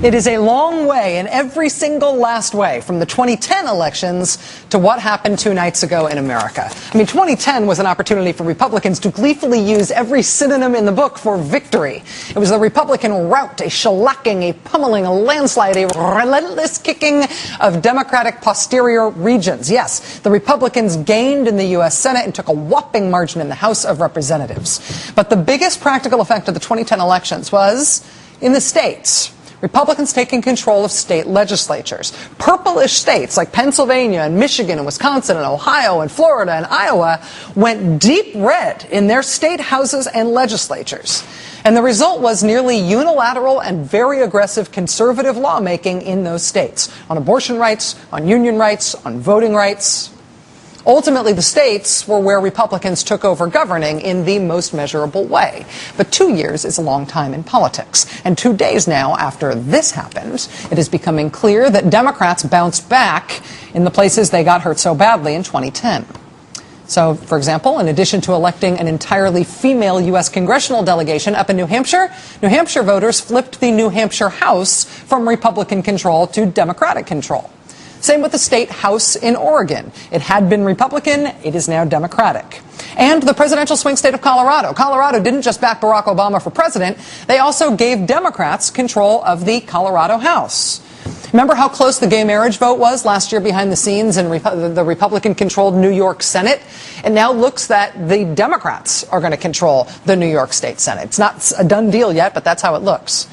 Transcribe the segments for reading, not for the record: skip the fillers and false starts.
It is a long way, in every single last way, from the 2010 elections to what happened 2 nights ago in America. I mean, 2010 was an opportunity for Republicans to gleefully use every synonym in the book for victory. It was the Republican rout, a shellacking, a pummeling, a landslide, a relentless kicking of Democratic posterior regions. Yes, the Republicans gained in the U.S. Senate and took a whopping margin in the House of Representatives. But the biggest practical effect of the 2010 elections was in the states. Republicans taking control of state legislatures. Purplish states like Pennsylvania and Michigan and Wisconsin and Ohio and Florida and Iowa went deep red in their state houses and legislatures. And the result was nearly unilateral and very aggressive conservative lawmaking in those states on abortion rights, on union rights, on voting rights. Ultimately, the states were where Republicans took over governing in the most measurable way. But 2 years is a long time in politics. And 2 days now after this happened, it is becoming clear that Democrats bounced back in the places they got hurt so badly in 2010. So, for example, in addition to electing an entirely female U.S. congressional delegation up in New Hampshire voters flipped the New Hampshire House from Republican control to Democratic control. Same with the state House in Oregon. It had been Republican, it is now Democratic. And the presidential swing state of Colorado. Colorado didn't just back Barack Obama for president, they also gave Democrats control of the Colorado House. Remember how close the gay marriage vote was last year behind the scenes in the Republican-controlled New York Senate? It now looks that the Democrats are going to control the New York State Senate. It's not a done deal yet, but that's how it looks.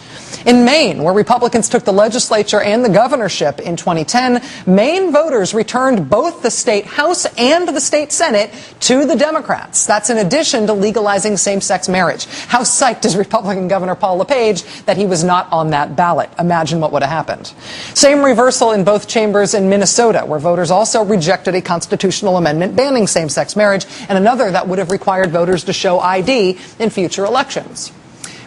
In Maine, where Republicans took the legislature and the governorship in 2010, Maine voters returned both the state House and the state Senate to the Democrats. That's in addition to legalizing same-sex marriage. How psyched is Republican Governor Paul LePage that he was not on that ballot? Imagine what would have happened. Same reversal in both chambers in Minnesota, where voters also rejected a constitutional amendment banning same-sex marriage, and another that would have required voters to show ID in future elections.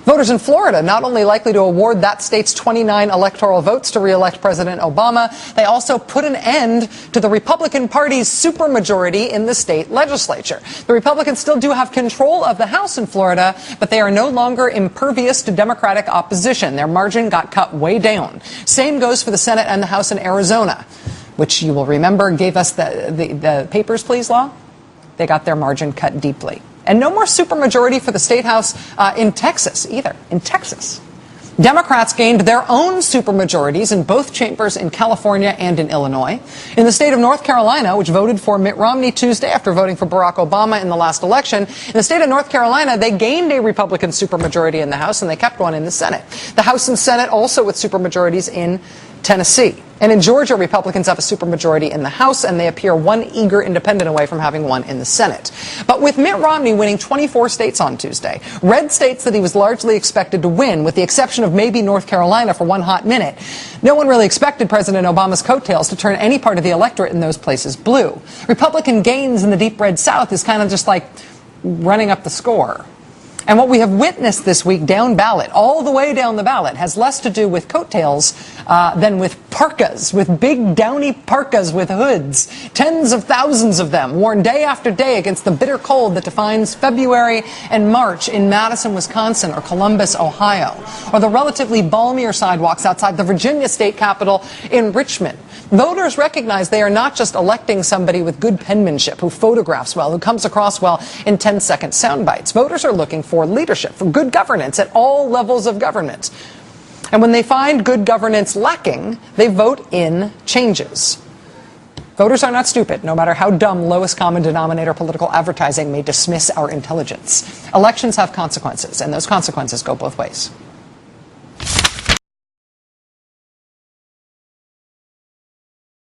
Voters in Florida not only likely to award that state's 29 electoral votes to re-elect President Obama, they also put an end to the Republican Party's supermajority in the state legislature. The Republicans still do have control of the House in Florida, but they are no longer impervious to Democratic opposition. Their margin got cut way down. Same goes for the Senate and the House in Arizona, which you will remember gave us the Papers, Please law. They got their margin cut deeply. And no more supermajority for the state house in Texas either. In Texas, Democrats gained their own supermajorities in both chambers in California and in Illinois. In the state of North Carolina, which voted for Mitt Romney Tuesday after voting for Barack Obama in the last election, in the state of North Carolina, they gained a Republican supermajority in the House and they kept one in the Senate. The House and Senate also with supermajorities in Tennessee. And in Georgia, Republicans have a supermajority in the House, and they appear one eager independent away from having one in the Senate. But with Mitt Romney winning 24 states on Tuesday, red states that he was largely expected to win, with the exception of maybe North Carolina for one hot minute, no one really expected President Obama's coattails to turn any part of the electorate in those places blue. Republican gains in the deep red South is kind of just like running up the score. And what we have witnessed this week down ballot, all the way down the ballot, has less to do with coattails than with parkas, with big downy parkas with hoods. Tens of thousands of them worn day after day against the bitter cold that defines February and March in Madison, Wisconsin, or Columbus, Ohio, or the relatively balmier sidewalks outside the Virginia state capitol in Richmond. Voters recognize they are not just electing somebody with good penmanship, who photographs well, who comes across well in 10-second sound bites. Voters are looking for leadership, for good governance at all levels of government. And when they find good governance lacking, they vote in changes. Voters are not stupid, no matter how dumb lowest common denominator political advertising may dismiss our intelligence. Elections have consequences, and those consequences go both ways.